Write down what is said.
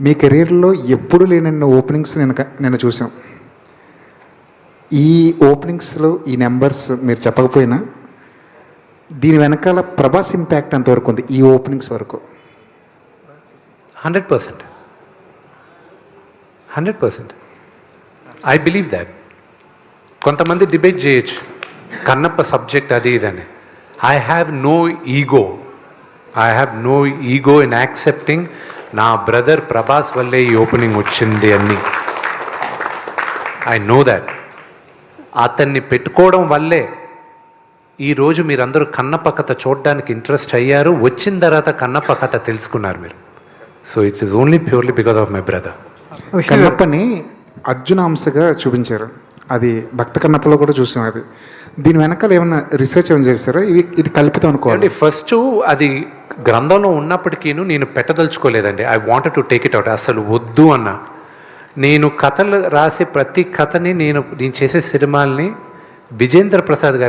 మీ కెరీర్లో ఎప్పుడు లేనన్న ఓపెనింగ్స్ నేను చూసాం. ఈ ఓపెనింగ్స్లో ఈ నెంబర్స్ మీరు చెప్పకపోయినా దీని వెనకాల ప్రభాస్ ఇంపాక్ట్ అంతవరకు ఉంది ఈ ఓపెనింగ్స్ వరకు. 100%. 100%. I believe that. కొంతమంది డిబేట్ చేయొచ్చు కన్నప్ప సబ్జెక్ట్ అది ఇదని. I have no ego in accepting నా బ్రదర్ ప్రభాస్ వల్లే ఈ ఓపెనింగ్ వచ్చింది అని. I know that. అతన్ని పెట్టుకోవడం వల్లే ఈరోజు మీరందరూ కన్నప్ప కథ చూడడానికి ఇంట్రెస్ట్ అయ్యారు. వచ్చిన తర్వాత కన్నప్ప కథ తెలుసుకున్నారు మీరు. So it is only purely because of my brother. కన్నప్పని అర్జున అంశగా చూపించారు. అది భక్త కన్నప్పలో కూడా చూసాం. అది దీని వెనకాల ఏమన్నా రీసెర్చ్ ఏమైనా చేస్తారా? ఇది కల్పితం అనుకోండి. ఫస్ట్ అది గ్రంథంలో ఉన్నప్పటికీ నేను పెట్టదలుచుకోలేదండి. I wanted to take it out. అసలు వద్దు అన్న. నేను కథలు రాసే ప్రతి కథని నేను చేసే సినిమాల్ని విజేంద్ర ప్రసాద్ గారు